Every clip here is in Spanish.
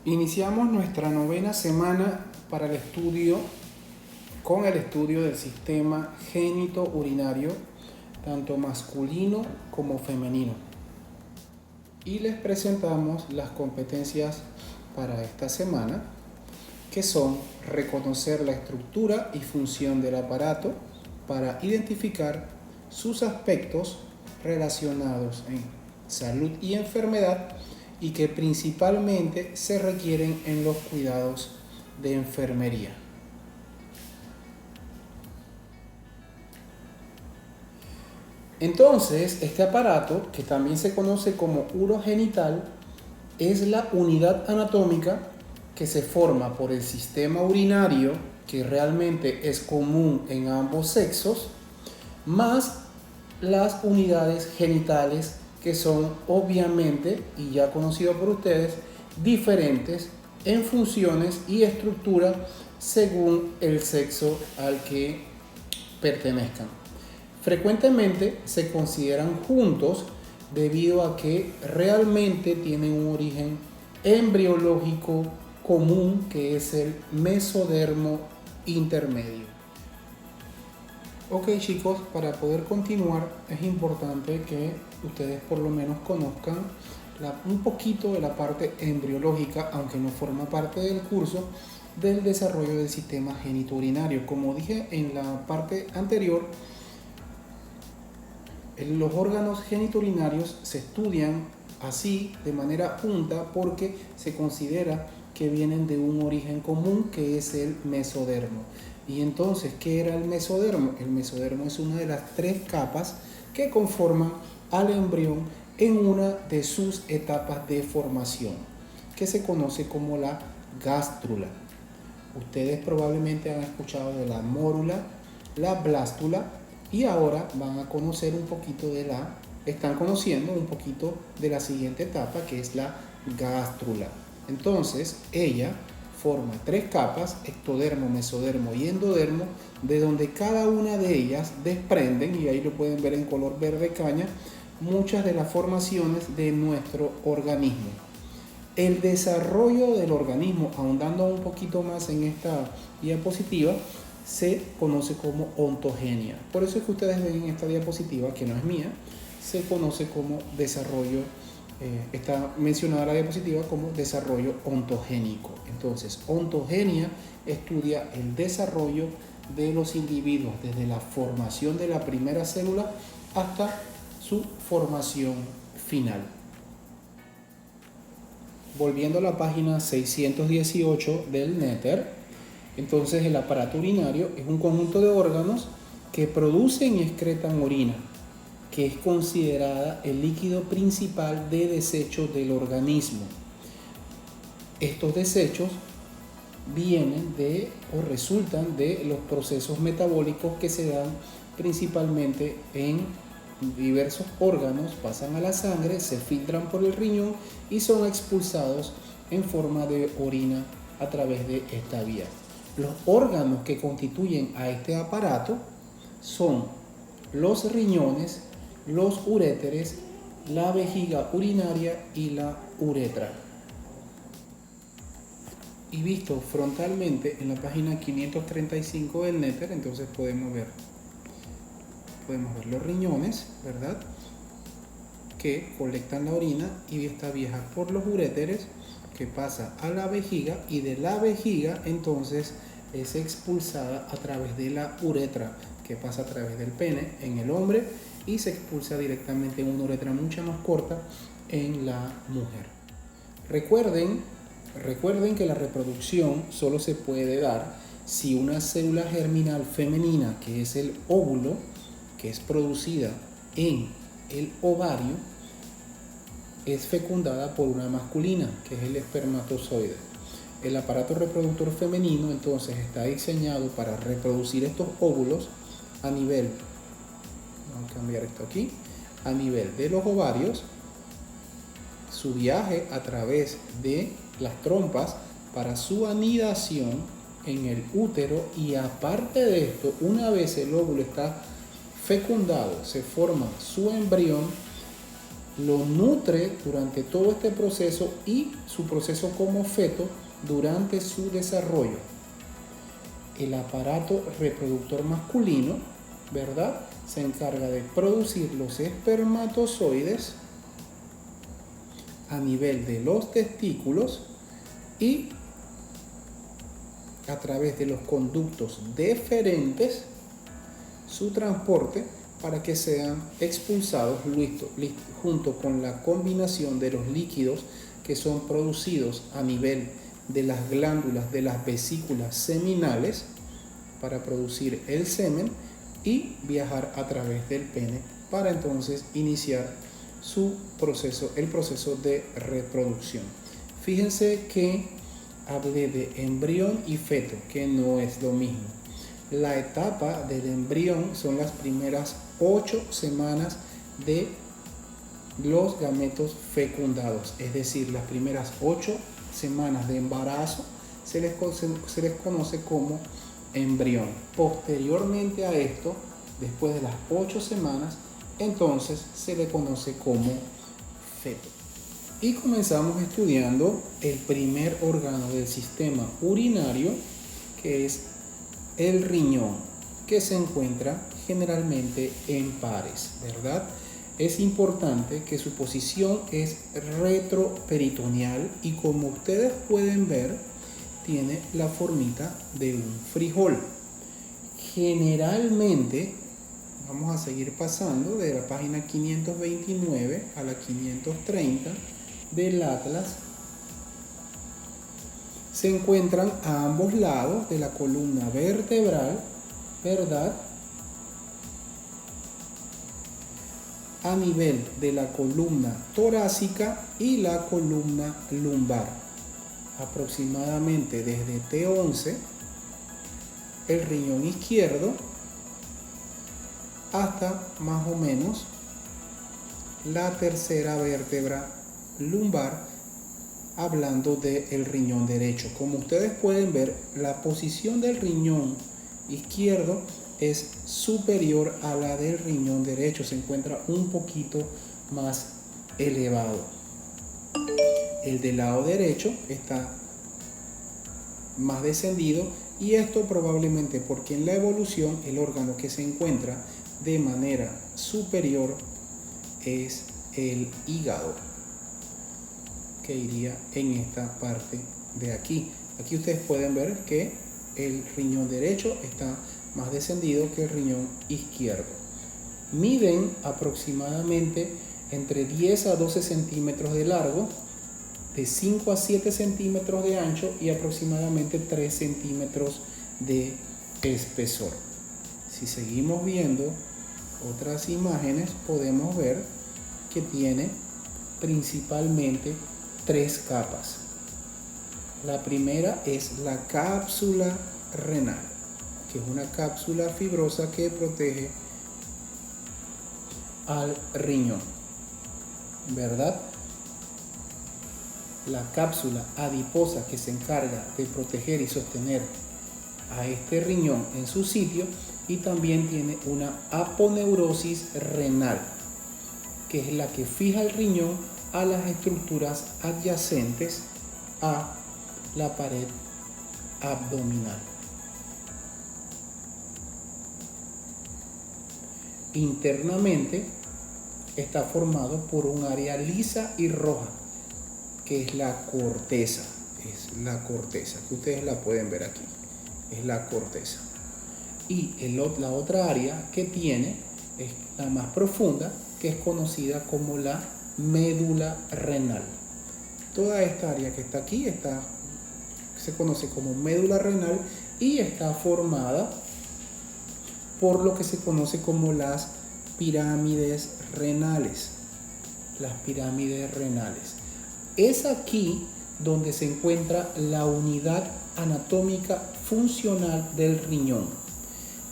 Iniciamos nuestra novena semana para el estudio con el estudio del sistema génito-urinario, tanto masculino como femenino. Y les presentamos las competencias para esta semana, que son reconocer la estructura y función del aparato para identificar sus aspectos relacionados en salud y enfermedad y que principalmente se requieren en los cuidados de enfermería. Entonces, este aparato, que también se conoce como urogenital, es la unidad anatómica que se forma por el sistema urinario, que realmente es común en ambos sexos, más las unidades genitales, que son obviamente, y ya conocido por ustedes, diferentes en funciones y estructura según el sexo al que pertenezcan. Frecuentemente se consideran juntos debido a que realmente tienen un origen embriológico común, que es el mesodermo intermedio. Ok, chicos, para poder continuar es importante que ustedes por lo menos conozcan un poquito de la parte embriológica, aunque no forma parte del curso, del desarrollo del sistema genitourinario. Como dije en la parte anterior, los órganos genitourinarios se estudian así de manera junta porque se considera que vienen de un origen común, que es el mesodermo. Y entonces, ¿qué era el mesodermo? El mesodermo es una de las 3 capas que conforman al embrión en una de sus etapas de formación, que se conoce como la gástrula. Ustedes probablemente han escuchado de la mórula, la blástula, y ahora van a conocer un poquito están conociendo un poquito de la siguiente etapa, que es la gástrula. Entonces, ella forma 3 capas, ectodermo, mesodermo y endodermo, de donde cada una de ellas desprenden, y ahí lo pueden ver en color verde caña, muchas de las formaciones de nuestro organismo. El desarrollo del organismo, ahondando un poquito más en esta diapositiva, se conoce como ontogenia. Por eso es que ustedes ven en esta diapositiva, que no es mía, se conoce como desarrollo, está mencionada la diapositiva como desarrollo ontogénico. Entonces, ontogenia estudia el desarrollo de los individuos desde la formación de la primera célula hasta su formación final. Volviendo a la página 618 del Néter, entonces el aparato urinario es un conjunto de órganos que producen y excretan orina, que es considerada el líquido principal de desecho del organismo. Estos desechos vienen o resultan de los procesos metabólicos que se dan principalmente en diversos órganos, pasan a la sangre, se filtran por el riñón y son expulsados en forma de orina a través de esta vía. Los órganos que constituyen a este aparato son los riñones, los uréteres, la vejiga urinaria y la uretra. Y visto frontalmente en la página 535 del Néter, entonces podemos ver los riñones, ¿verdad?, que colectan la orina, y esta viaja por los uréteres, que pasa a la vejiga, y de la vejiga entonces es expulsada a través de la uretra, que pasa a través del pene en el hombre y se expulsa directamente en una uretra mucho más corta en la mujer. Recuerden que la reproducción solo se puede dar si una célula germinal femenina, que es el óvulo, que es producida en el ovario, es fecundada por una masculina, que es el espermatozoide. El aparato reproductor femenino entonces está diseñado para reproducir estos óvulos a nivel, vamos a cambiar esto aquí, a nivel de los ovarios, su viaje a través de las trompas para su anidación en el útero, y aparte de esto, una vez el óvulo está fecundado, se forma su embrión lo nutre durante todo este proceso y su proceso como feto durante su desarrollo. El aparato reproductor masculino, ¿verdad?, se encarga de producir los espermatozoides a nivel de los testículos y a través de los conductos deferentes su transporte para que sean expulsados junto con la combinación de los líquidos que son producidos a nivel de las glándulas de las vesículas seminales para producir el semen y viajar a través del pene para entonces iniciar el proceso de reproducción. Fíjense que hablé de embrión y feto, que no es lo mismo. La etapa del embrión son las primeras 8 semanas de los gametos fecundados, es decir, las primeras 8 semanas de embarazo se les conoce como embrión. Posteriormente a esto, después de las 8 semanas, entonces se le conoce como feto. Y comenzamos estudiando el primer órgano del sistema urinario, que es el riñón, que se encuentra generalmente en pares, ¿verdad? Es importante que su posición es retroperitoneal y, como ustedes pueden ver, tiene la formita de un frijol. Generalmente, vamos a seguir pasando de la página 529 a la 530 del Atlas, se encuentran a ambos lados de la columna vertebral, ¿verdad?, a nivel de la columna torácica y la columna lumbar. Aproximadamente desde T11, el riñón izquierdo, hasta más o menos la tercera vértebra lumbar, hablando del riñón derecho. Como ustedes pueden ver, la posición del riñón izquierdo es superior a la del riñón derecho, se encuentra un poquito más elevado. El del lado derecho está más descendido, y esto probablemente porque en la evolución el órgano que se encuentra de manera superior es el hígado, que iría en esta parte de aquí. Aquí ustedes pueden ver que el riñón derecho está más descendido que el riñón izquierdo. Miden aproximadamente entre 10 a 12 centímetros de largo, de 5 a 7 centímetros de ancho y aproximadamente 3 centímetros de espesor. Si seguimos viendo otras imágenes, podemos ver que tiene principalmente 3 capas. La primera es la cápsula renal, que es una cápsula fibrosa que protege al riñón, ¿verdad? La cápsula adiposa, que se encarga de proteger y sostener a este riñón en su sitio, y también tiene una aponeurosis renal, que es la que fija el riñón a las estructuras adyacentes a la pared abdominal. Internamente está formado por un área lisa y roja, que es la corteza. Es la corteza, que ustedes la pueden ver aquí. Es la corteza. Y la otra área que tiene es la más profunda, que es conocida como la médula renal. Toda esta área que está aquí se conoce como médula renal y está formada por lo que se conoce como las pirámides renales. Las pirámides renales. Es aquí donde se encuentra la unidad anatómica funcional del riñón.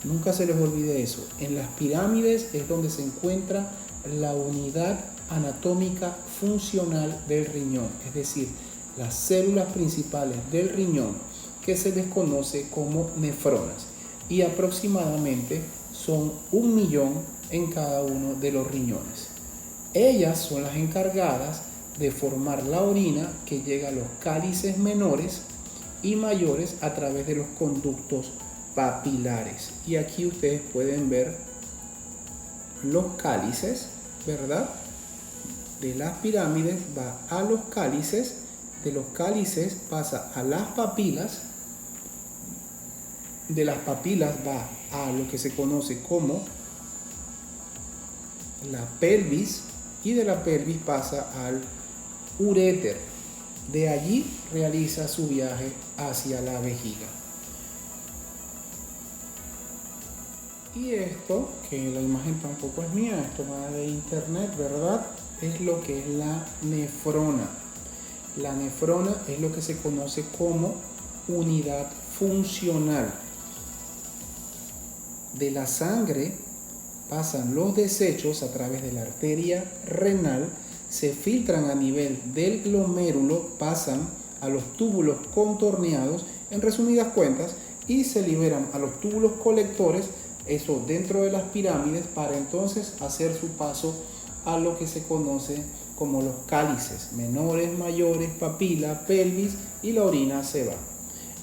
Nunca se les olvide eso. En las pirámides es donde se encuentra la unidad anatómica funcional del riñón, es decir, las células principales del riñón, que se les conoce como nefronas, y aproximadamente son 1 millón en cada uno de los riñones. Ellas son las encargadas de formar la orina que llega a los cálices menores y mayores a través de los conductos papilares. Y aquí ustedes pueden ver los cálices, ¿verdad? De las pirámides va a los cálices, de los cálices pasa a las papilas, de las papilas va a lo que se conoce como la pelvis, y de la pelvis pasa al uréter. De allí realiza su viaje hacia la vejiga. Y esto, que la imagen tampoco es mía, esto va de internet, ¿verdad? Es lo que es la nefrona. La nefrona es lo que se conoce como unidad funcional. De la sangre pasan los desechos a través de la arteria renal, se filtran a nivel del glomérulo, pasan a los túbulos contorneados, en resumidas cuentas, y se liberan a los túbulos colectores, eso dentro de las pirámides, para entonces hacer su paso a lo que se conoce como los cálices menores, mayores, papila, pelvis, y la orina se va.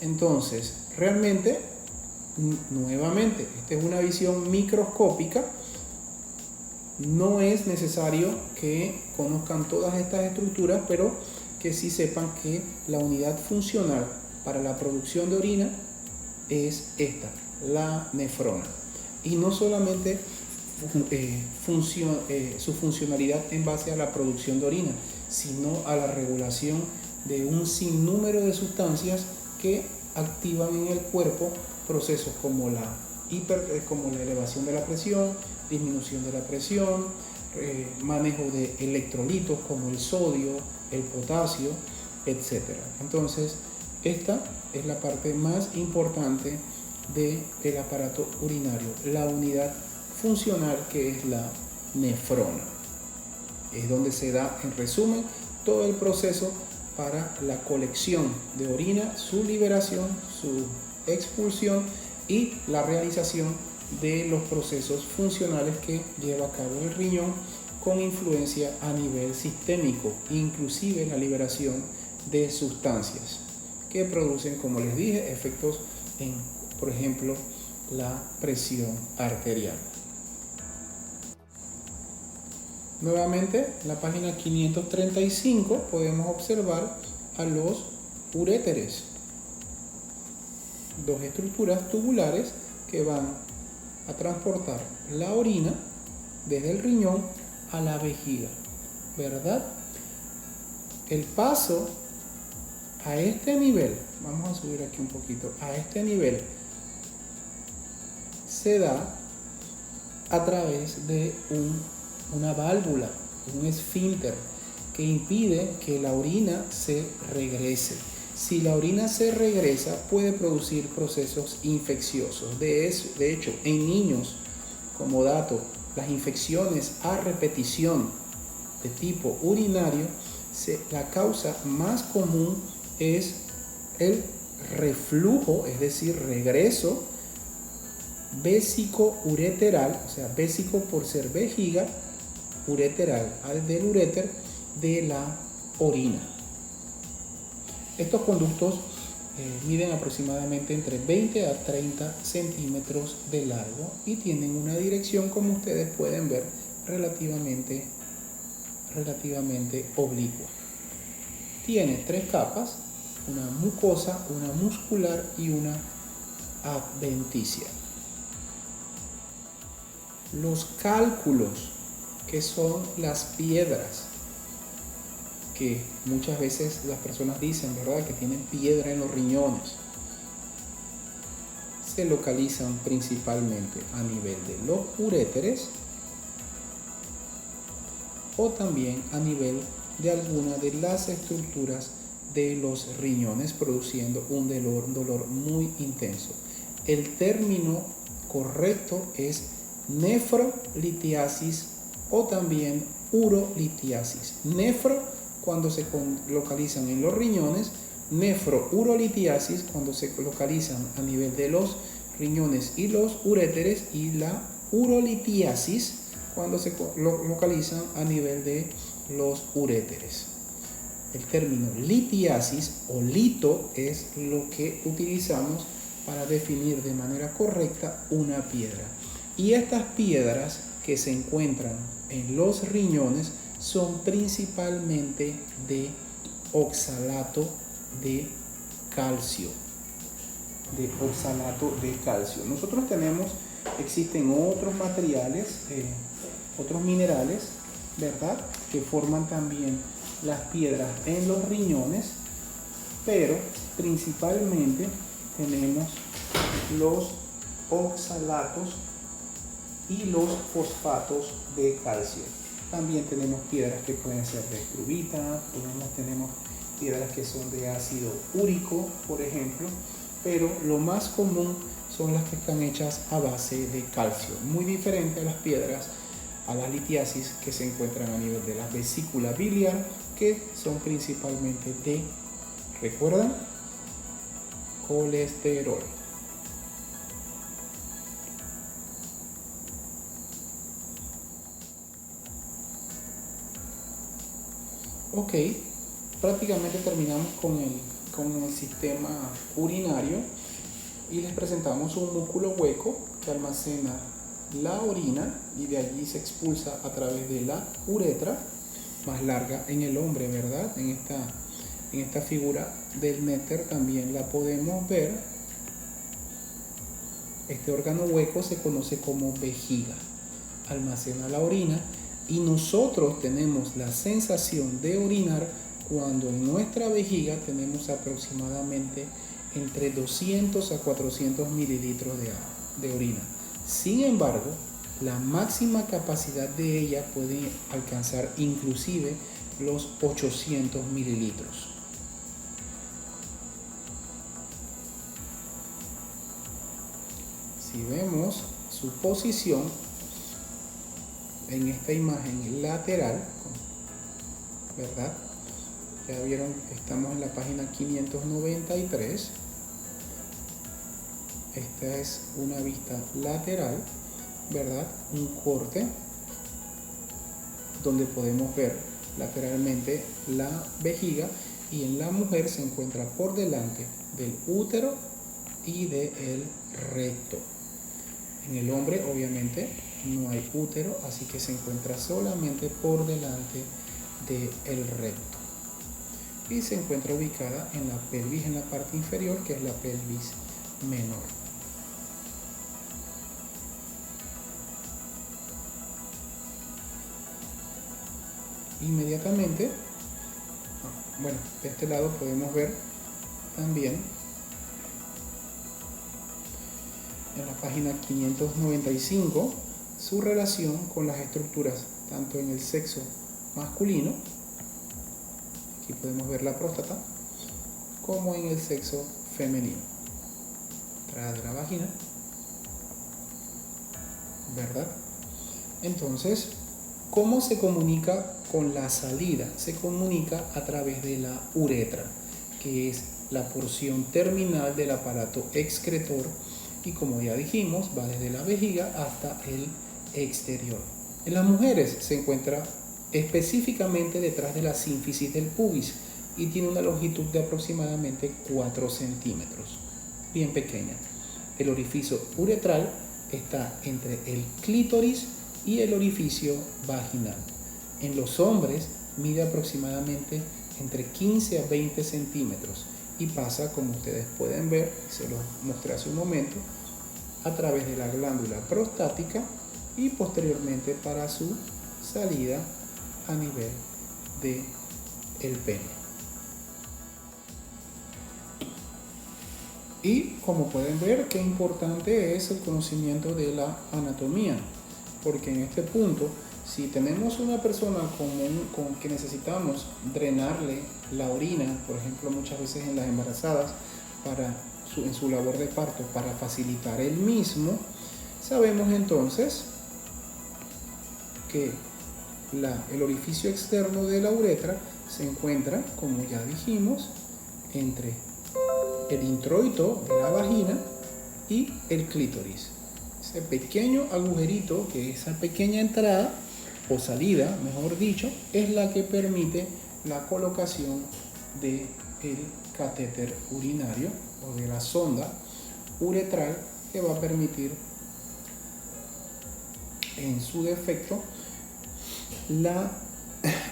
Entonces, realmente, nuevamente, esta es una visión microscópica. No es necesario que conozcan todas estas estructuras, pero que sí sepan que la unidad funcional para la producción de orina es esta, la nefrona. Y no solamente su funcionalidad en base a la producción de orina, sino a la regulación de un sinnúmero de sustancias que activan en el cuerpo procesos como la elevación de la presión, disminución de la presión, manejo de electrolitos como el sodio, el potasio, etc. Entonces, esta es la parte más importante del aparato urinario, la unidad funcional, que es la nefrona. Es donde se da, en resumen, todo el proceso para la colección de orina, su liberación, su expulsión y la realización de los procesos funcionales que lleva a cabo el riñón, con influencia a nivel sistémico, inclusive la liberación de sustancias que producen, como les dije, efectos en, por ejemplo, la presión arterial. Nuevamente, en la página 535 podemos observar a los uréteres, dos estructuras tubulares que van a transportar la orina desde el riñón a la vejiga, ¿verdad? El paso a este nivel, vamos a subir aquí un poquito, a este nivel se da a través de una válvula, un esfínter, que impide que la orina se regrese. Si la orina se regresa, puede producir procesos infecciosos. De hecho, en niños, como dato, las infecciones a repetición de tipo urinario, la causa más común es el reflujo, es decir, regreso vésico-ureteral, o sea, vésico por ser vejiga, ureteral, del uréter, de la orina. Estos conductos miden aproximadamente entre 20 a 30 centímetros de largo y tienen una dirección, como ustedes pueden ver, relativamente oblicua. Tiene tres capas: una mucosa, una muscular y una adventicia. Los cálculos, que son las piedras, que muchas veces las personas dicen, ¿verdad?, que tienen piedra en los riñones, se localizan principalmente a nivel de los uréteres o también a nivel de alguna de las estructuras de los riñones, produciendo un dolor muy intenso. El término correcto es nefrolitiasis o también urolitiasis. Nefro cuando se localizan en los riñones, nefrourolitiasis cuando se localizan a nivel de los riñones y los uréteres, y la urolitiasis cuando se localizan a nivel de los uréteres. El término litiasis o lito es lo que utilizamos para definir de manera correcta una piedra. Y estas piedras que se encuentran en los riñones son principalmente de oxalato de calcio. Nosotros existen otros materiales, otros minerales, ¿verdad?, que forman también las piedras en los riñones, pero principalmente tenemos los oxalatos y los fosfatos de calcio. También tenemos piedras que pueden ser de estrubita, tenemos piedras que son de ácido úrico, por ejemplo, pero lo más común son las que están hechas a base de calcio, muy diferente a las piedras, a las litiasis que se encuentran a nivel de la vesícula biliar, que son principalmente de, ¿recuerdan?, colesterol. Ok, prácticamente terminamos con el sistema urinario y les presentamos un músculo hueco que almacena la orina y de allí se expulsa a través de la uretra, más larga en el hombre, ¿verdad? En esta figura del néter también la podemos ver. Este órgano hueco se conoce como vejiga, almacena la orina y nosotros tenemos la sensación de orinar cuando en nuestra vejiga tenemos aproximadamente entre 200 a 400 mililitros de orina. Sin embargo, la máxima capacidad de ella puede alcanzar inclusive los 800 mililitros. Si vemos su posición en esta imagen lateral, ¿verdad? Ya vieron, estamos en la página 593. Esta es una vista lateral, ¿verdad? Un corte donde podemos ver lateralmente la vejiga y en la mujer se encuentra por delante del útero y del recto. En el hombre obviamente no hay útero, así que se encuentra solamente por delante del recto. Y se encuentra ubicada en la pelvis, en la parte inferior, que es la pelvis menor. Inmediatamente, bueno, de este lado podemos ver también en la página 595 su relación con las estructuras tanto en el sexo masculino, aquí podemos ver la próstata, como en el sexo femenino. Entrada de la vagina, ¿verdad? Entonces, ¿cómo se comunica con la salida? Se comunica a través de la uretra, que es la porción terminal del aparato excretor y, como ya dijimos, va desde la vejiga hasta el exterior. En las mujeres se encuentra específicamente detrás de la sínfisis del pubis y tiene una longitud de aproximadamente 4 centímetros, bien pequeña. El orificio uretral está entre el clítoris y el orificio vaginal. En los hombres mide aproximadamente entre 15 a 20 centímetros y pasa, como ustedes pueden ver, se los mostré hace un momento, a través de la glándula prostática y posteriormente para su salida a nivel del pene. Y como pueden ver, qué importante es el conocimiento de la anatomía, porque en este punto, si tenemos una persona con que necesitamos drenarle la orina, por ejemplo, muchas veces en las embarazadas, en su labor de parto, para facilitar el mismo, sabemos entonces que el orificio externo de la uretra se encuentra, como ya dijimos, entre el introito de la vagina y el clítoris. Ese pequeño agujerito, que esa pequeña entrada o salida, mejor dicho, es la que permite la colocación del catéter urinario o de la sonda uretral, que va a permitir en su defecto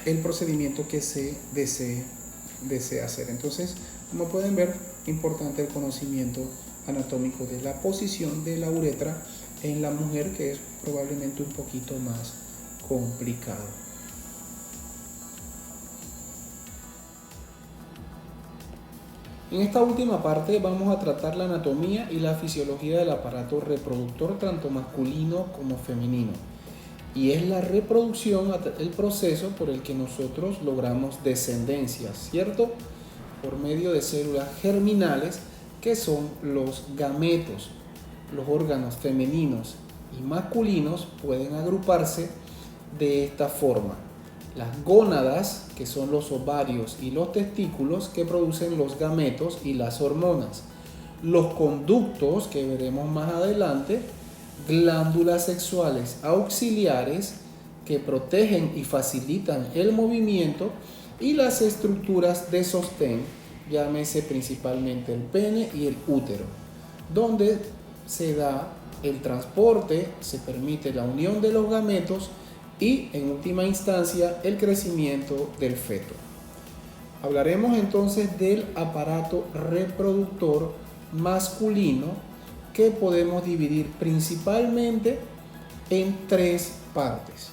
el procedimiento que se desea hacer. Entonces, como pueden ver, importante el conocimiento anatómico de la posición de la uretra en la mujer, que es probablemente un poquito más complicado. En esta última parte vamos a tratar la anatomía y la fisiología del aparato reproductor, tanto masculino como femenino. Y es la reproducción, el proceso por el que nosotros logramos descendencia, ¿cierto? Por medio de células germinales, que son los gametos. Los órganos femeninos y masculinos pueden agruparse de esta forma: las gónadas, que son los ovarios y los testículos, que producen los gametos y las hormonas; los conductos, que veremos más adelante; glándulas sexuales auxiliares, que protegen y facilitan el movimiento; y las estructuras de sostén, llámese principalmente el pene y el útero, donde se da el transporte, se permite la unión de los gametos y, en última instancia, el crecimiento del feto. Hablaremos entonces del aparato reproductor masculino, que podemos dividir principalmente en tres partes.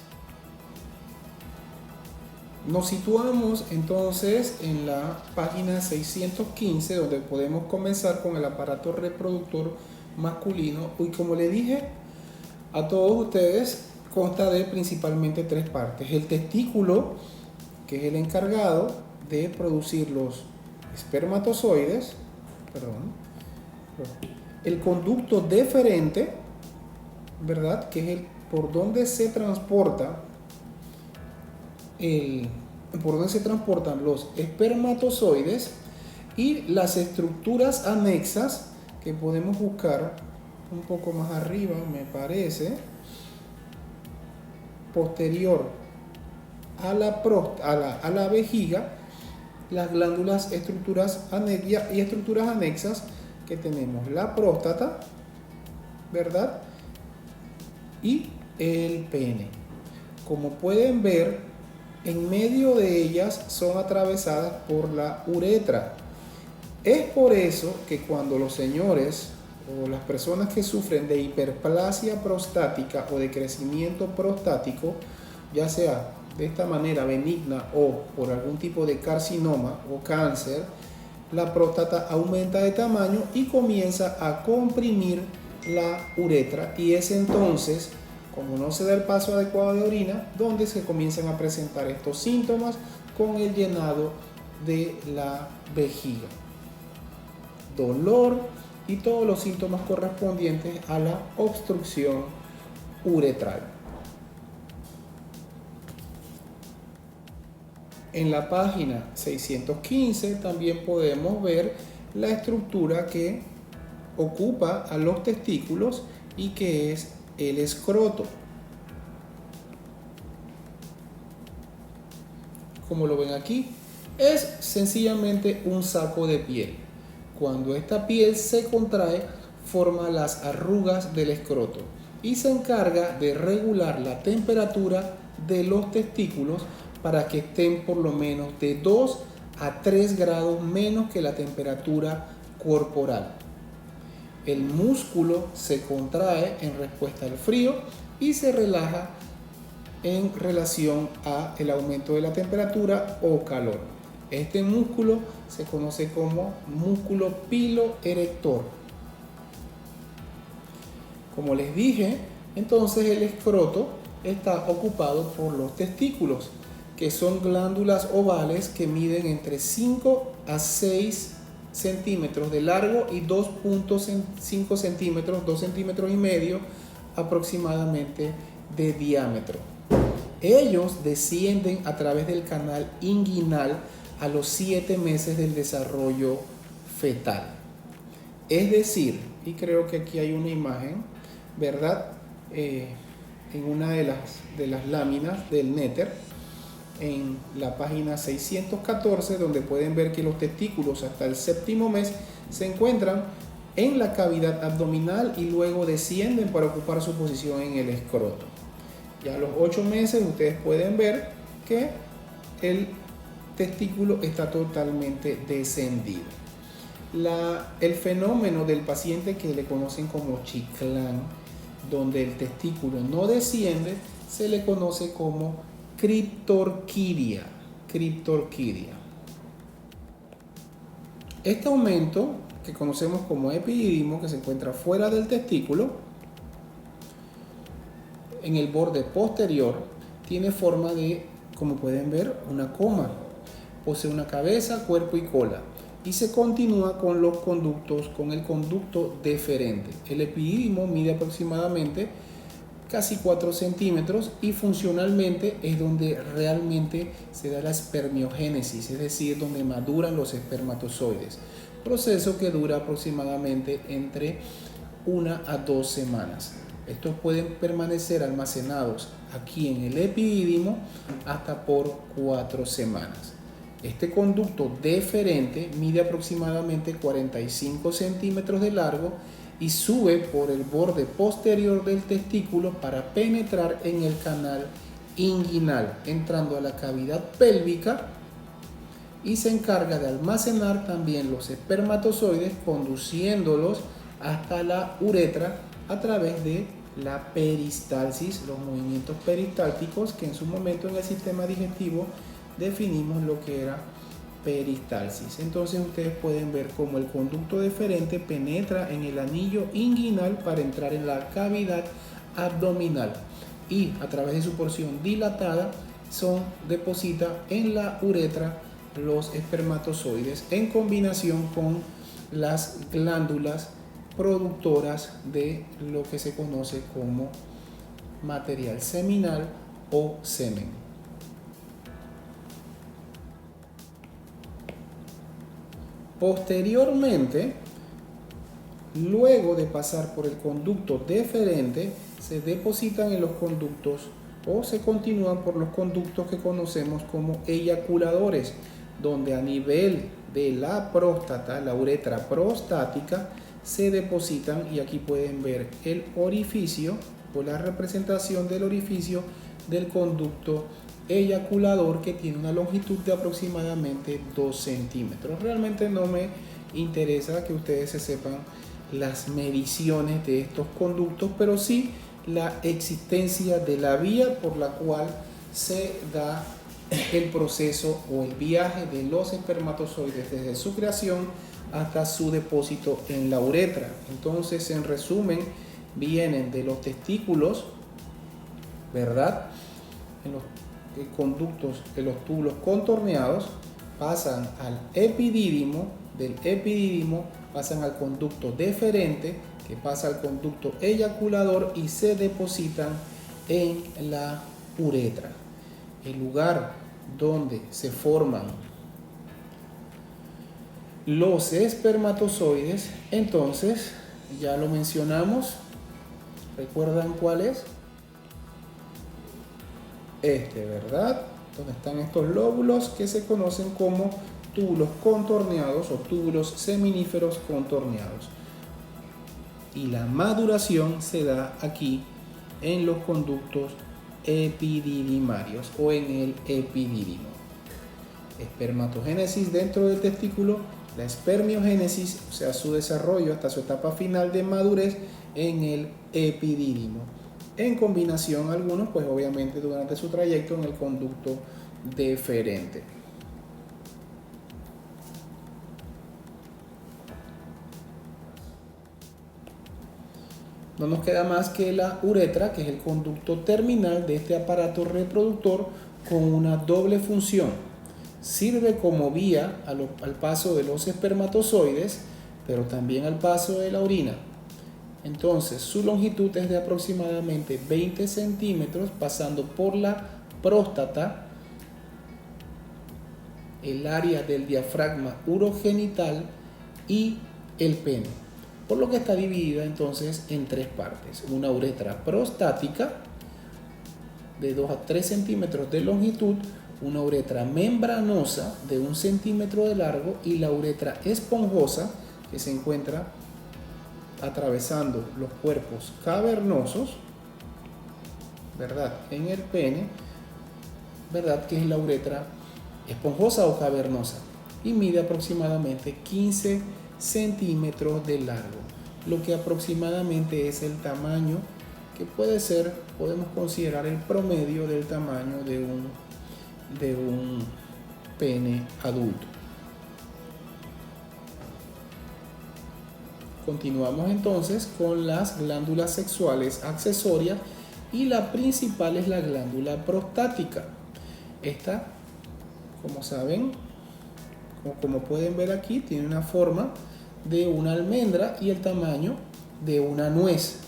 Nos situamos entonces en la página 615, donde podemos comenzar con el aparato reproductor masculino, y como le dije a todos ustedes, consta de principalmente tres partes: el testículo, que es el encargado de producir los espermatozoides, el conducto deferente, ¿verdad?, que es el por donde se transportan los espermatozoides, y las estructuras anexas, que podemos buscar un poco más arriba, me parece, posterior a la vejiga, las glándulas, estructuras anexas, que tenemos la próstata, ¿verdad?, y el pene. Como pueden ver, en medio de ellas son atravesadas por la uretra. Es por eso que cuando los señores o las personas que sufren de hiperplasia prostática o de crecimiento prostático, ya sea de esta manera benigna o por algún tipo de carcinoma o cáncer, la próstata aumenta de tamaño y comienza a comprimir la uretra, y es entonces, como no se da el paso adecuado de orina, donde se comienzan a presentar estos síntomas con el llenado de la vejiga, dolor y todos los síntomas correspondientes a la obstrucción uretral. En la página 615 también podemos ver la estructura que ocupa a los testículos, y que es el escroto. Como lo ven aquí, es sencillamente un saco de piel. Cuando esta piel se contrae, forma las arrugas del escroto y se encarga de regular la temperatura de los testículos para que estén por lo menos de 2 a 3 grados menos que la temperatura corporal. El músculo se contrae en respuesta al frío y se relaja en relación al aumento de la temperatura o calor. Este músculo se conoce como músculo piloerector. Como les dije, entonces el escroto está ocupado por los testículos, que son glándulas ovales que miden entre 5 a 6 centímetros de largo y 2.5 centímetros, 2 centímetros y medio aproximadamente de diámetro. Ellos descienden a través del canal inguinal a los 7 meses del desarrollo fetal. Es decir, y creo que aquí hay una imagen ¿verdad? En una de las láminas del néter, en la página 614, donde pueden ver que los testículos hasta el séptimo mes se encuentran en la cavidad abdominal y luego descienden para ocupar su posición en el escroto. Ya a los 8 meses ustedes pueden ver que el testículo está totalmente descendido. El fenómeno del paciente que le conocen como chiclán, donde el testículo no desciende, se le conoce como criptorquidia. Este aumento, que conocemos como epididimo, que se encuentra fuera del testículo, en el borde posterior, tiene forma de, como pueden ver, una coma. Posee una cabeza, cuerpo y cola. Y se continúa con los conductos, con el conducto deferente. El epidídimo mide aproximadamente casi 4 centímetros y funcionalmente es donde realmente se da la espermiogénesis, es decir, donde maduran los espermatozoides. Proceso que dura aproximadamente entre 1 a 2 semanas. Estos pueden permanecer almacenados aquí en el epidídimo hasta por 4 semanas. Este conducto deferente mide aproximadamente 45 centímetros de largo y sube por el borde posterior del testículo para penetrar en el canal inguinal, entrando a la cavidad pélvica, y se encarga de almacenar también los espermatozoides, conduciéndolos hasta la uretra a través de la peristalsis, los movimientos peristálticos, que en su momento en el sistema digestivo definimos lo que era peristalsis. Entonces ustedes pueden ver cómo el conducto deferente penetra en el anillo inguinal para entrar en la cavidad abdominal y a través de su porción dilatada deposita en la uretra los espermatozoides en combinación con las glándulas productoras de lo que se conoce como material seminal o semen. Posteriormente, luego de pasar por el conducto deferente, se depositan en los conductos o se continúan por los conductos que conocemos como eyaculadores, donde a nivel de la próstata, la uretra prostática, se depositan, y aquí pueden ver el orificio o la representación del orificio del conducto eyaculador, que tiene una longitud de aproximadamente 2 centímetros. Realmente no me interesa que ustedes se sepan las mediciones de estos conductos, pero sí la existencia de la vía por la cual se da el proceso o el viaje de los espermatozoides desde su creación hasta su depósito en la uretra. Entonces, en resumen, vienen de los testículos, ¿verdad? En los conductos, de los túbulos contorneados, pasan al epidídimo, del epidídimo pasan al conducto deferente, que pasa al conducto eyaculador y se depositan en la uretra, el lugar donde se forman los espermatozoides. Entonces, ya lo mencionamos, ¿recuerdan cuál es? ¿Verdad? Donde están estos lóbulos que se conocen como túbulos contorneados o túbulos seminíferos contorneados. Y la maduración se da aquí en los conductos epididimarios o en el epidídimo. Espermatogénesis dentro del testículo, la espermiogénesis, o sea, su desarrollo hasta su etapa final de madurez en el epidídimo. En combinación, algunos, pues obviamente durante su trayecto en el conducto deferente. No nos queda más que la uretra, que es el conducto terminal de este aparato reproductor con una doble función. Sirve como vía al paso de los espermatozoides, pero también al paso de la orina. Entonces, su longitud es de aproximadamente 20 centímetros, pasando por la próstata, el área del diafragma urogenital y el pene. por lo que está dividida entonces en tres partes: una uretra prostática de 2 a 3 centímetros de longitud, una uretra membranosa de 1 centímetro de largo y la uretra esponjosa, que se encuentra atravesando los cuerpos cavernosos, ¿verdad?, en el pene, ¿verdad?, que es la uretra esponjosa o cavernosa, y mide aproximadamente 15 centímetros de largo, lo que aproximadamente es el tamaño que puede ser, podemos considerar el promedio del tamaño de un pene adulto. Continuamos entonces con las glándulas sexuales accesorias y la principal es la glándula prostática. Esta, como saben, como pueden ver aquí, tiene una forma de una almendra y el tamaño de una nuez.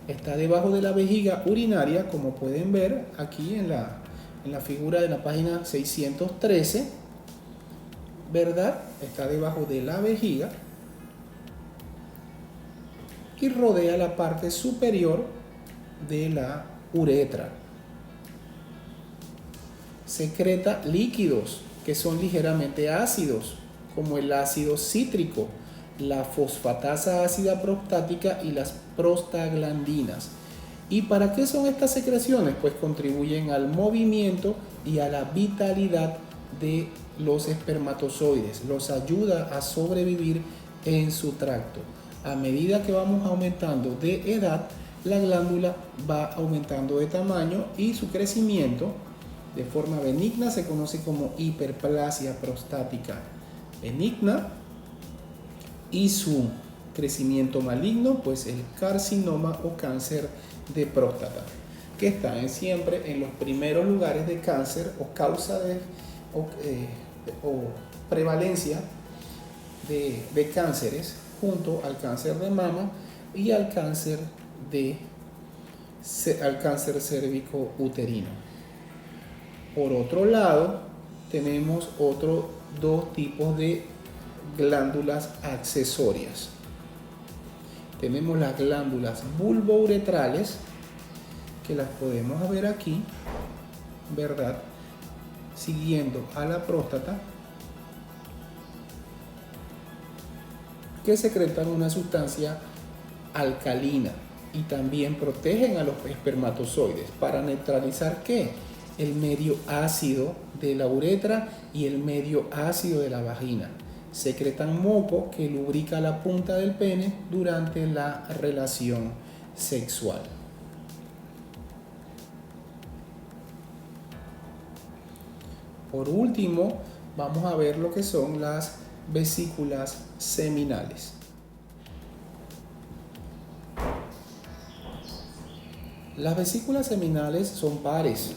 Está debajo de la vejiga urinaria, como pueden ver aquí en la figura de la página 613, ¿verdad? Está debajo de la vejiga y rodea la parte superior de la uretra. Secreta líquidos que son ligeramente ácidos, como el ácido cítrico, la fosfatasa ácida prostática y las prostaglandinas. ¿Y para qué son estas secreciones? Pues contribuyen al movimiento y a la vitalidad de los espermatozoides, los ayuda a sobrevivir en su tracto. A medida que vamos aumentando de edad, la glándula va aumentando de tamaño y su crecimiento de forma benigna se conoce como hiperplasia prostática benigna, y su crecimiento maligno, pues el carcinoma o cáncer de próstata, que están siempre en los primeros lugares de cáncer o causa o prevalencia de cánceres, junto al cáncer de mama y al cáncer cérvico uterino. Por otro lado, tenemos dos tipos de glándulas accesorias. Tenemos las glándulas bulbouretrales, que las podemos ver aquí, ¿verdad?, siguiendo a la próstata, que secretan una sustancia alcalina y también protegen a los espermatozoides para neutralizar ¿qué? El medio ácido de la uretra y el medio ácido de la vagina. Secretan moco que lubrica la punta del pene durante la relación sexual. Por último, vamos a ver lo que son las vesículas seminales. Las vesículas seminales son pares,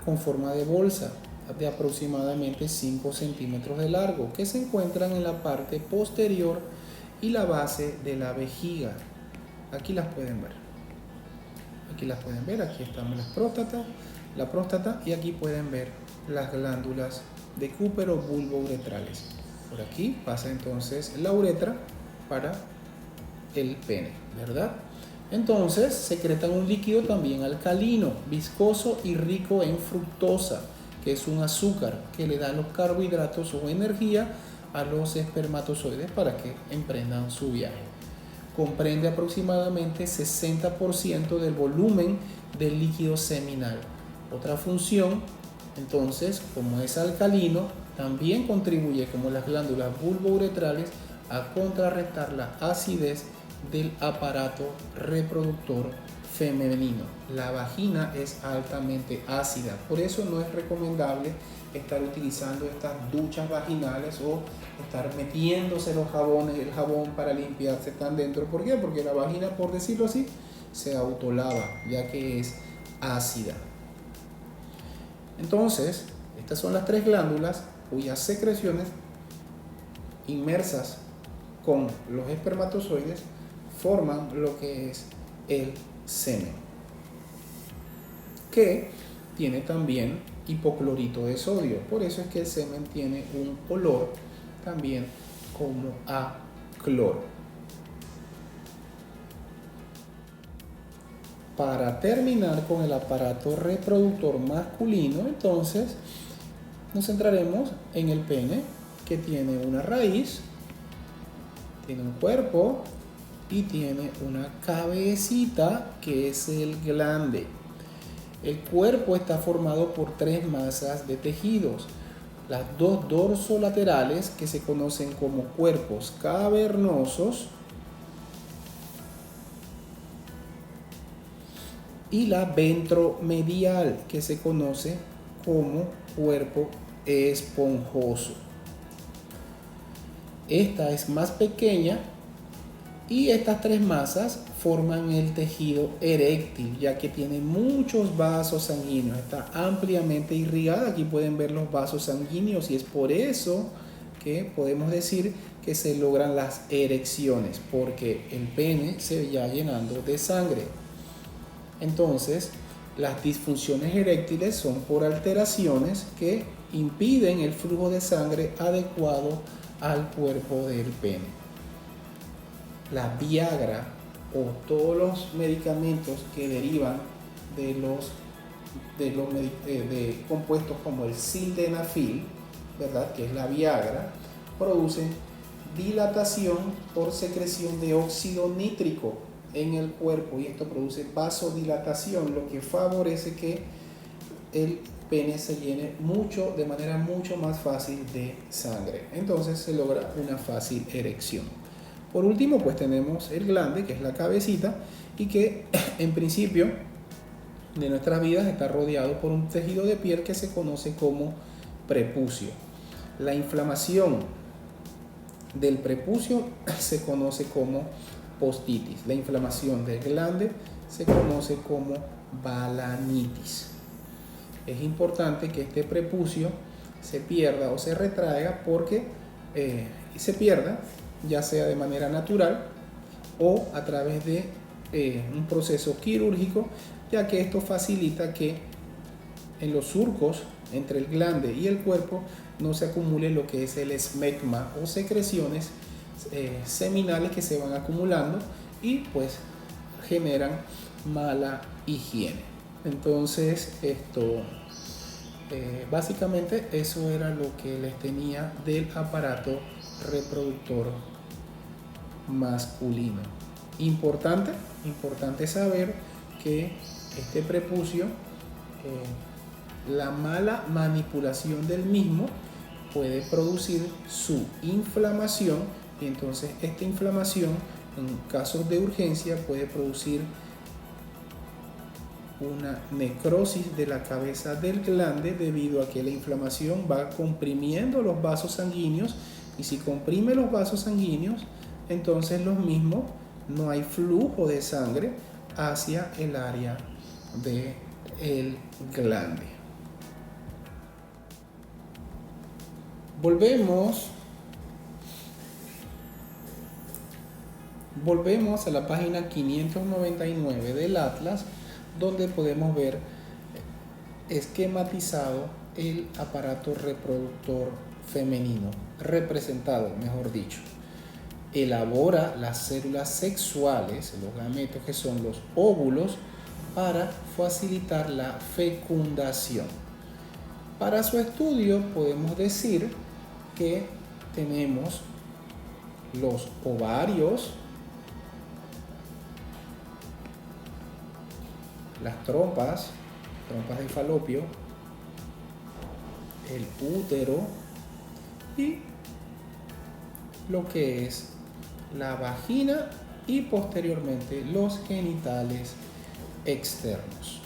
con forma de bolsa, de aproximadamente 5 centímetros de largo, que se encuentran en la parte posterior y la base de la vejiga. Aquí las pueden ver. Aquí estamos la próstata, y aquí pueden ver las glándulas de Cúpero bulbouretrales. Por aquí pasa entonces la uretra para el pene, ¿verdad? Entonces secretan un líquido también alcalino, viscoso y rico en fructosa, que es un azúcar que le da los carbohidratos o energía a los espermatozoides para que emprendan su viaje. Comprende aproximadamente 60% del volumen del líquido seminal. Otra función, entonces, como es alcalino, también contribuye, como las glándulas bulbouretrales, a contrarrestar la acidez del aparato reproductor femenino. La vagina es altamente ácida, por eso no es recomendable estar utilizando estas duchas vaginales o estar metiéndose el jabón para limpiarse tan dentro. ¿Por qué? Porque la vagina, por decirlo así, se autolava, ya que es ácida. Entonces, estas son las tres glándulas cuyas secreciones inmersas con los espermatozoides forman lo que es el semen, que tiene también hipoclorito de sodio. Por eso es que el semen tiene un olor también como a cloro. Para terminar con el aparato reproductor masculino, entonces nos centraremos en el pene, que tiene una raíz, tiene un cuerpo y tiene una cabecita, que es el glande. El cuerpo está formado por 3 masas de tejidos. Las 2 dorsolaterales, que se conocen como cuerpos cavernosos, y la ventromedial, que se conoce como cuerpo esponjoso. Esta es más pequeña y estas 3 masas forman el tejido eréctil, ya que tiene muchos vasos sanguíneos. Está ampliamente irrigada. Aquí pueden ver los vasos sanguíneos y es por eso que podemos decir que se logran las erecciones, porque el pene se va llenando de sangre. Entonces, las disfunciones eréctiles son por alteraciones que impiden el flujo de sangre adecuado al cuerpo del pene. La Viagra o todos los medicamentos que derivan de compuestos como el sildenafil, ¿verdad?, que es la Viagra, producen dilatación por secreción de óxido nítrico en el cuerpo, y esto produce vasodilatación, lo que favorece que el pene se llene de manera mucho más fácil de sangre. Entonces se logra una fácil erección. Por último, pues tenemos el glande, que es la cabecita, y que en principio de nuestras vidas está rodeado por un tejido de piel que se conoce como prepucio. La inflamación del prepucio se conoce como postitis. La inflamación del glande se conoce como balanitis. Es importante que este prepucio se pierda o se retraiga, porque se pierda ya sea de manera natural o a través de un proceso quirúrgico, ya que esto facilita que en los surcos entre el glande y el cuerpo no se acumule lo que es el esmegma o secreciones seminales que se van acumulando y pues generan mala higiene. Entonces básicamente eso era lo que les tenía del aparato reproductor masculino. Importante saber que este prepucio, la mala manipulación del mismo puede producir su inflamación, y entonces esta inflamación en casos de urgencia puede producir una necrosis de la cabeza del glande, debido a que la inflamación va comprimiendo los vasos sanguíneos, y si comprime los vasos sanguíneos, entonces los mismos no hay flujo de sangre hacia el área del glande. Volvemos a la página 599 del Atlas, donde podemos ver esquematizado el aparato reproductor femenino, representado, mejor dicho. Elabora las células sexuales, los gametos, que son los óvulos, para facilitar la fecundación. Para su estudio podemos decir que tenemos los ovarios, las trompas de falopio, el útero y lo que es la vagina, y posteriormente los genitales externos.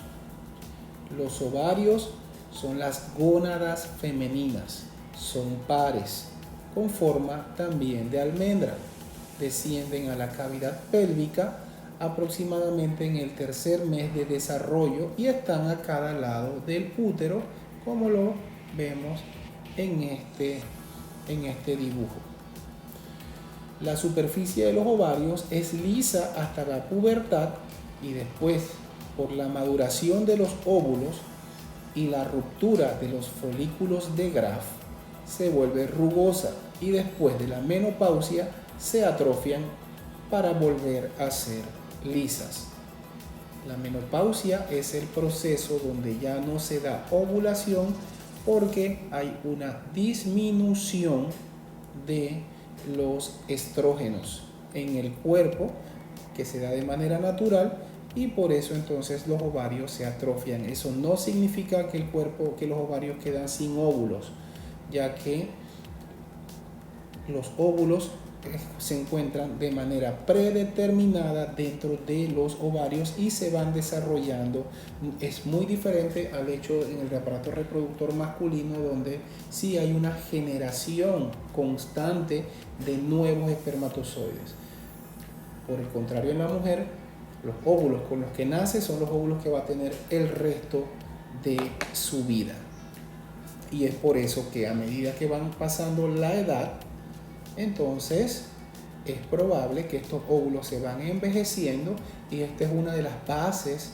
Los ovarios son las gónadas femeninas, son pares, con forma también de almendra. Descienden a la cavidad pélvica aproximadamente en el tercer mes de desarrollo y están a cada lado del útero, como lo vemos en este dibujo. La superficie de los ovarios es lisa hasta la pubertad, y después, por la maduración de los óvulos y la ruptura de los folículos de Graf, se vuelve rugosa, y después de la menopausia se atrofian para volver a ser lisas. La menopausia es el proceso donde ya no se da ovulación porque hay una disminución de los estrógenos en el cuerpo que se da de manera natural y por eso entonces los ovarios se atrofian. Eso no significa que los ovarios quedan sin óvulos, ya que los óvulos se encuentran de manera predeterminada dentro de los ovarios y se van desarrollando. Es muy diferente al hecho en el aparato reproductor masculino, donde sí hay una generación constante de nuevos espermatozoides. Por el contrario, en la mujer, los óvulos con los que nace son los óvulos que va a tener el resto de su vida. Y es por eso que a medida que van pasando la edad, entonces es probable que estos óvulos se van envejeciendo y esta es una de las bases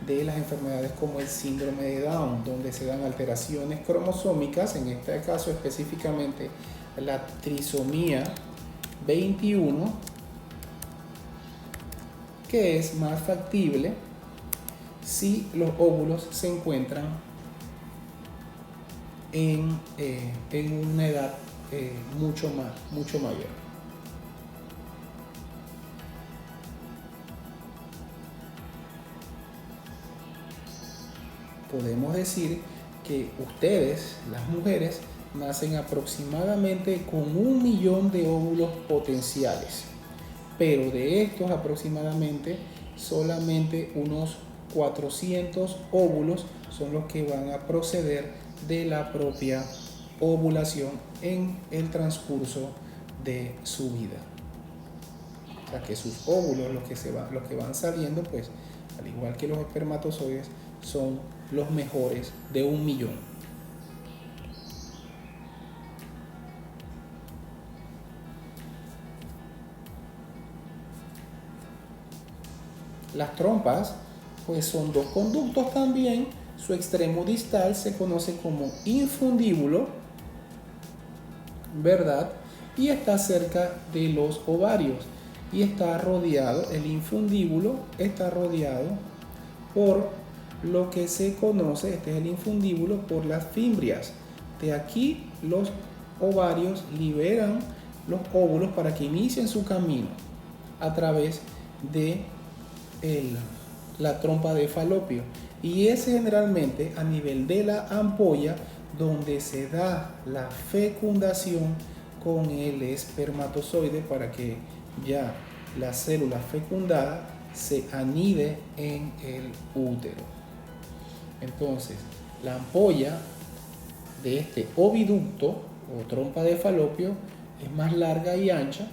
de las enfermedades como el síndrome de Down, donde se dan alteraciones cromosómicas, en este caso específicamente la trisomía 21, que es más factible si los óvulos se encuentran en una edad mucho mayor. Podemos decir que ustedes, las mujeres, nacen aproximadamente con 1 millón de óvulos potenciales, pero de estos aproximadamente solamente unos 400 óvulos son los que van a proceder de la propia ovulación en el transcurso de su vida. O sea que sus óvulos, los que van saliendo, pues al igual que los espermatozoides, son los mejores de 1 millón. Las trompas pues son 2 conductos también. Su extremo distal se conoce como infundíbulo, ¿verdad? Y está cerca de los ovarios y está rodeado, el infundíbulo está rodeado por lo que se conoce, este es el infundíbulo, por las fimbrias. De aquí los ovarios liberan los óvulos para que inicien su camino a través de la trompa de falopio, y es generalmente a nivel de la ampolla donde se da la fecundación con el espermatozoide para que ya la célula fecundada se anide en el útero. Entonces, la ampolla de este oviducto o trompa de falopio es más larga y ancha,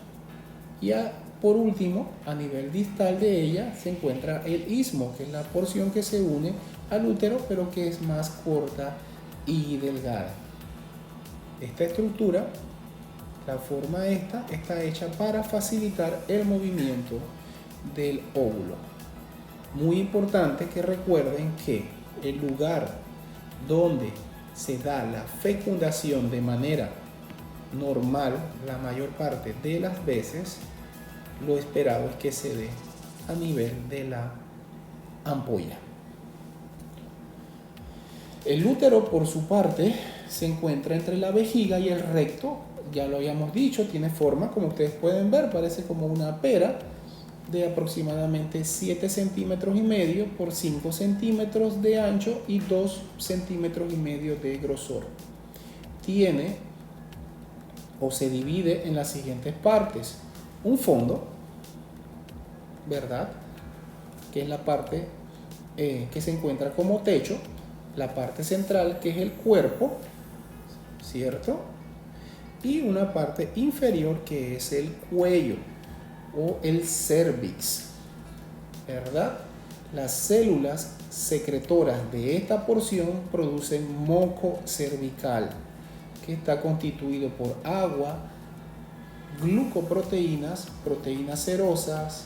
y por último, a nivel distal de ella se encuentra el istmo, que es la porción que se une al útero, pero que es más corta y delgada. Esta estructura, la forma esta, está hecha para facilitar el movimiento del óvulo. Muy importante que recuerden que el lugar donde se da la fecundación de manera normal, la mayor parte de las veces, lo esperado es que se dé a nivel de la ampolla. El útero, por su parte, se encuentra entre la vejiga y el recto. Ya lo habíamos dicho, tiene forma, como ustedes pueden ver, parece como una pera de aproximadamente 7 centímetros y medio por 5 centímetros de ancho y 2 centímetros y medio de grosor. Tiene o se divide en las siguientes partes: un fondo, ¿verdad?, que es la parte que se encuentra como techo, la parte central, que es el cuerpo, ¿cierto?, y una parte inferior, que es el cuello o el cervix, ¿verdad? Las células secretoras de esta porción producen moco cervical, que está constituido por agua, glucoproteínas, proteínas serosas,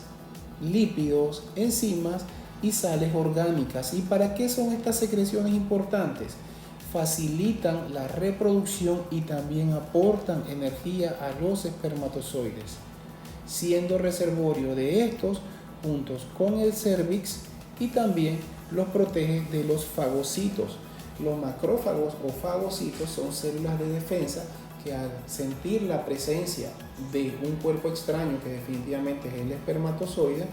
lípidos, enzimas y sales orgánicas. ¿Y para qué son estas secreciones importantes? Facilitan la reproducción y también aportan energía a los espermatozoides, siendo reservorio de estos, juntos con el cervix, y también los protege de los fagocitos. Los macrófagos o fagocitos son células de defensa que al sentir la presencia de un cuerpo extraño, que definitivamente es el espermatozoide,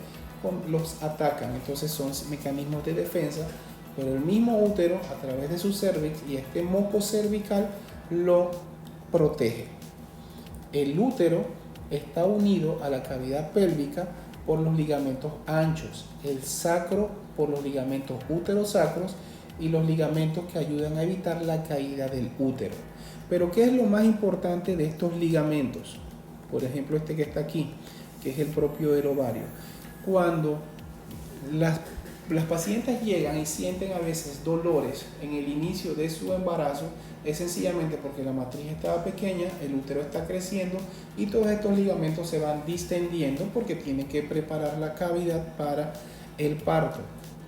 los atacan. Entonces son mecanismos de defensa, pero el mismo útero a través de su cervix y este moco cervical lo protege. El útero está unido a la cavidad pélvica por los ligamentos anchos, el sacro por los ligamentos uterosacros y los ligamentos que ayudan a evitar la caída del útero. Pero ¿qué es lo más importante de estos ligamentos? Por ejemplo, este que está aquí, que es el propio del ovario. Cuando las pacientes llegan y sienten a veces dolores en el inicio de su embarazo, es sencillamente porque la matriz estaba pequeña, el útero está creciendo y todos estos ligamentos se van distendiendo porque tienen que preparar la cavidad para el parto.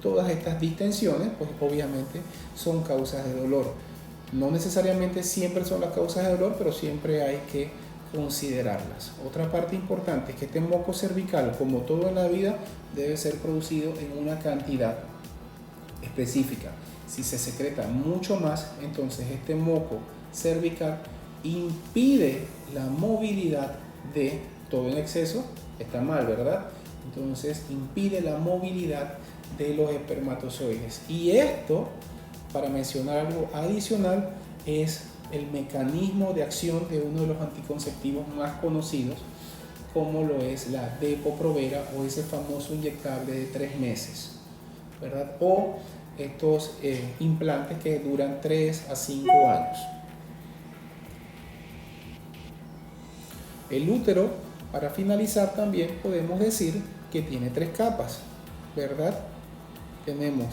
Todas estas distensiones, pues obviamente son causas de dolor. No necesariamente siempre son las causas de dolor, pero siempre hay que considerarlas. Otra parte importante es que este moco cervical, como todo en la vida, debe ser producido en una cantidad específica. Si se secreta mucho más, entonces este moco cervical impide la movilidad de todo en exceso, está mal, ¿verdad? Entonces impide la movilidad de los espermatozoides. Y esto, para mencionar algo adicional, es el mecanismo de acción de uno de los anticonceptivos más conocidos, como lo es la Depo-Provera o ese famoso inyectable de 3 meses, ¿verdad? O estos implantes que duran 3 a 5 años. El útero, para finalizar, también podemos decir que tiene 3 capas, ¿verdad? Tenemos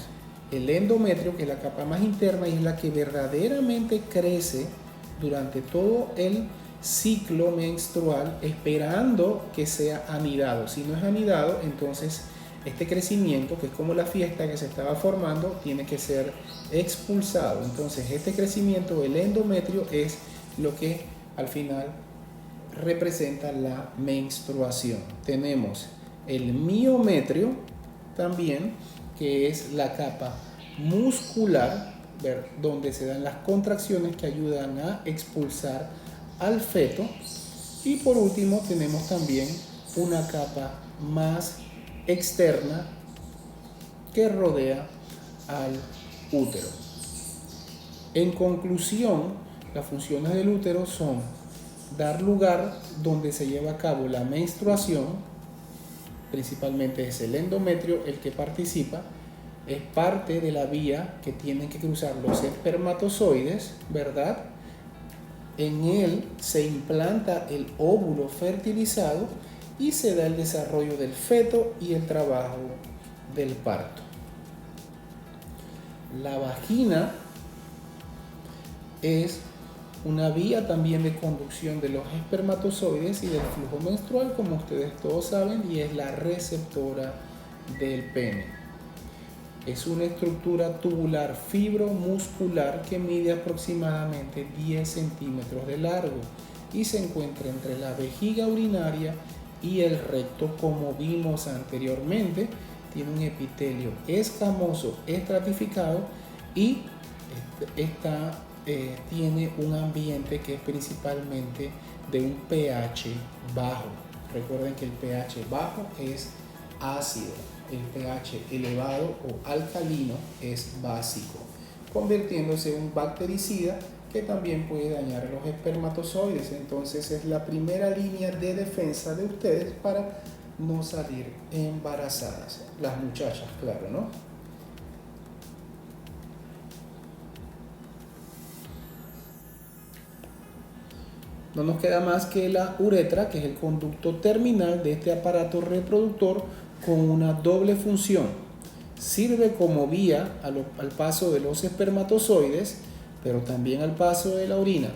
el endometrio, que es la capa más interna y es la que verdaderamente crece durante todo el ciclo menstrual, esperando que sea anidado. Si no es anidado, entonces este crecimiento, que es como la fiesta que se estaba formando, tiene que ser expulsado. Entonces este crecimiento del endometrio es lo que al final representa la menstruación. Tenemos el miometrio también, que es la capa muscular, donde se dan las contracciones que ayudan a expulsar al feto. Y por último tenemos también una capa más externa que rodea al útero. En conclusión, las funciones del útero son dar lugar donde se lleva a cabo la menstruación, principalmente es el endometrio el que participa, es parte de la vía que tienen que cruzar los espermatozoides, ¿verdad? En él se implanta el óvulo fertilizado y se da el desarrollo del feto y el trabajo del parto. La vagina es una vía también de conducción de los espermatozoides y del flujo menstrual, como ustedes todos saben, y es la receptora del pene. Es una estructura tubular fibromuscular que mide aproximadamente 10 centímetros de largo y se encuentra entre la vejiga urinaria y el recto, como vimos anteriormente. Tiene un epitelio escamoso estratificado y tiene un ambiente que es principalmente de un pH bajo. Recuerden que el pH bajo es ácido, el pH elevado o alcalino es básico, convirtiéndose en un bactericida que también puede dañar a los espermatozoides. Entonces es la primera línea de defensa de ustedes para no salir embarazadas, las muchachas, claro, ¿no? No nos queda más que la uretra, que es el conducto terminal de este aparato reproductor con una doble función. Sirve como vía al paso de los espermatozoides, pero también al paso de la orina.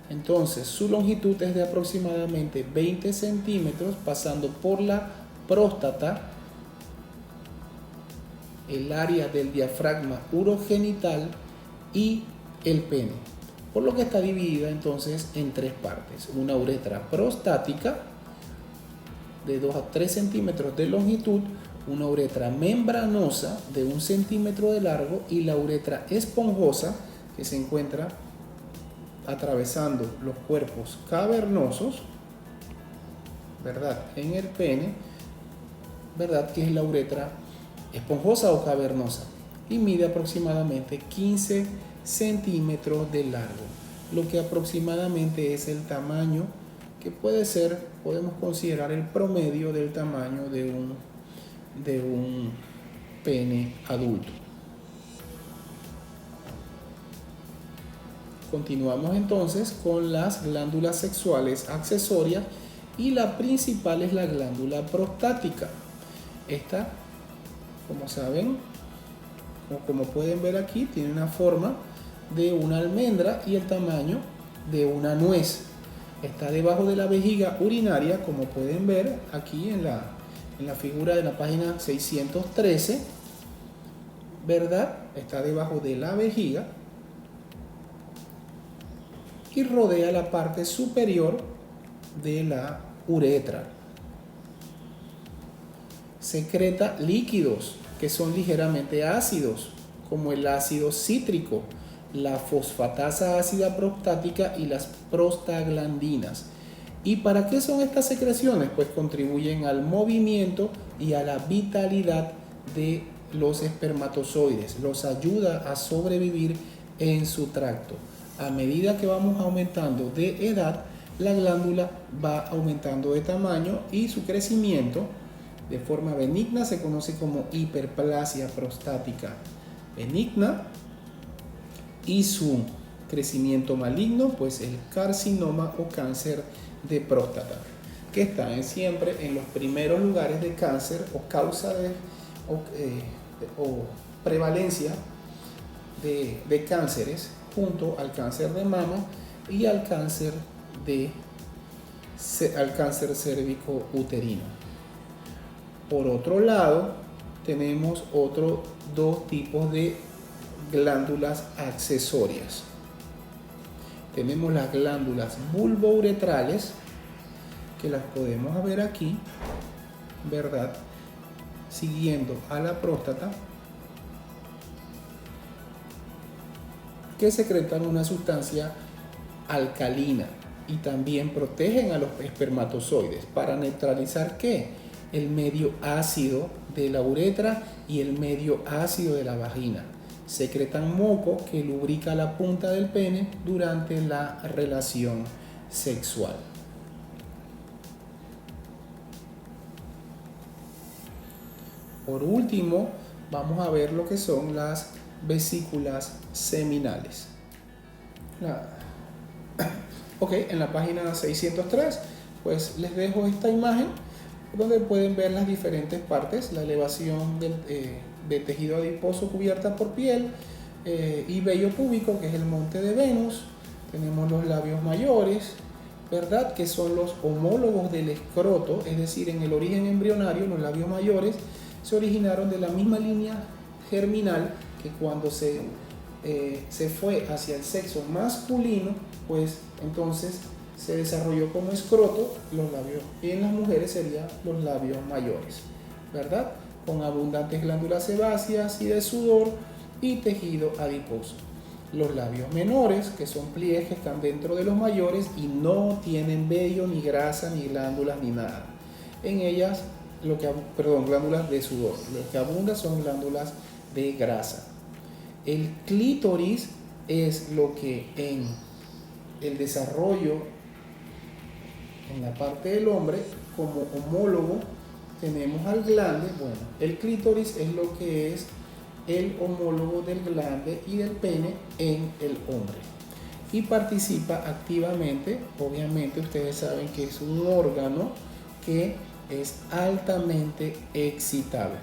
Entonces, su longitud es de aproximadamente 20 centímetros, pasando por la próstata, el área del diafragma urogenital y el pene, por lo que está dividida entonces en 3 partes. Una uretra prostática de 2 a 3 centímetros de longitud, una uretra membranosa de 1 centímetro de largo y la uretra esponjosa que se encuentra atravesando los cuerpos cavernosos, ¿verdad? En el pene, ¿verdad? Que es la uretra esponjosa o cavernosa y mide aproximadamente 15 centímetros de largo, lo que aproximadamente es el tamaño que puede ser, podemos considerar el promedio del tamaño de un pene adulto. Continuamos entonces con las glándulas sexuales accesorias y la principal es la glándula prostática. Esta, como saben, o como pueden ver aquí, tiene una forma de una almendra y el tamaño de una nuez. Está debajo de la vejiga urinaria, como pueden ver aquí en la figura de la página 613, ¿verdad? Está debajo de la vejiga y rodea la parte superior de la uretra. Secreta líquidos que son ligeramente ácidos, como el ácido cítrico, la fosfatasa ácida prostática y las prostaglandinas. ¿Y para qué son estas secreciones? Pues contribuyen al movimiento y a la vitalidad de los espermatozoides, los ayuda a sobrevivir en su tracto. A medida que vamos aumentando de edad, la glándula va aumentando de tamaño y su crecimiento de forma benigna se conoce como hiperplasia prostática benigna, y su crecimiento maligno, pues el carcinoma o cáncer de próstata, que está siempre en los primeros lugares de cáncer o causa o prevalencia de cánceres, junto al cáncer de mama y al cáncer cérvico uterino. Por otro lado, tenemos dos tipos de glándulas accesorias. Tenemos las glándulas bulbouretrales, que las podemos ver aquí, ¿verdad? Siguiendo a la próstata, que secretan una sustancia alcalina y también protegen a los espermatozoides para neutralizar ¿qué? El medio ácido de la uretra y el medio ácido de la vagina. Secretan moco que lubrica la punta del pene durante la relación sexual. Por último, vamos a ver lo que son las vesículas seminales. Ok, en la página 603, pues les dejo esta imagen donde pueden ver las diferentes partes, la elevación de tejido adiposo cubierta por piel y vello púbico, que es el monte de Venus. Tenemos los labios mayores, ¿verdad? Que son los homólogos del escroto, es decir, en el origen embrionario, los labios mayores se originaron de la misma línea germinal que cuando se fue hacia el sexo masculino, pues entonces se desarrolló como escroto los labios, y en las mujeres serían los labios mayores, ¿verdad? Con abundantes glándulas sebáceas y de sudor y tejido adiposo. Los labios menores, que son pliegues que están dentro de los mayores y no tienen vello, ni grasa, ni glándulas, ni nada. En ellas, glándulas de sudor. Lo que abunda son glándulas de grasa. El clítoris es lo que en el desarrollo en la parte del hombre, como homólogo, tenemos al glande. Bueno, el clítoris es lo que es el homólogo del glande y del pene en el hombre. Y participa activamente, obviamente ustedes saben que es un órgano que es altamente excitable.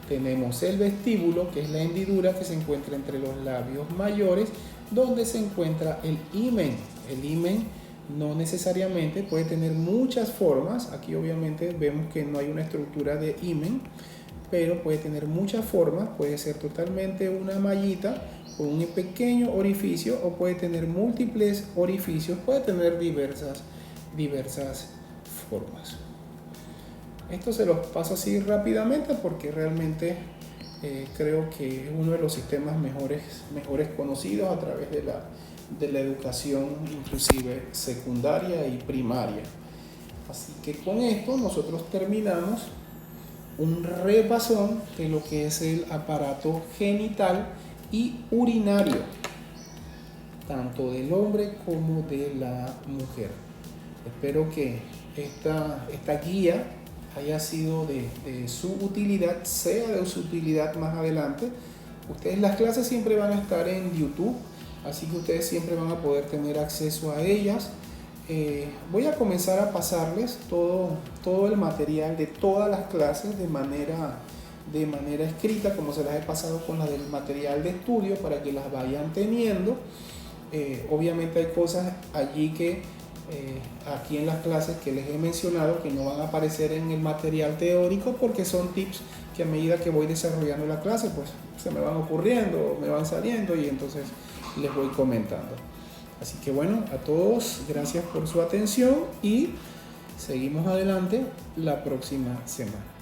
Tenemos el vestíbulo, que es la hendidura que se encuentra entre los labios mayores, donde se encuentra el himen. El himen no necesariamente puede tener muchas formas. Aquí obviamente vemos que no hay una estructura de himen, pero puede tener muchas formas. Puede ser totalmente una mallita con un pequeño orificio, o puede tener múltiples orificios, puede tener diversas formas. Esto se los paso así rápidamente porque realmente creo que es uno de los sistemas mejores conocidos a través de la educación inclusive secundaria y primaria. Así que con esto nosotros terminamos un repasón de lo que es el aparato genital y urinario, tanto del hombre como de la mujer. Espero que esta guía haya sido de su utilidad, sea de su utilidad más adelante. Las clases siempre van a estar en YouTube, así que ustedes siempre van a poder tener acceso a ellas. Voy a comenzar a pasarles todo el material de todas las clases de manera escrita, como se las he pasado con las del material de estudio, para que las vayan teniendo. Obviamente hay cosas allí que aquí en las clases que les he mencionado que no van a aparecer en el material teórico, porque son tips que a medida que voy desarrollando la clase pues se me van ocurriendo, me van saliendo y entonces les voy comentando. Así que bueno, a todos gracias por su atención y seguimos adelante la próxima semana.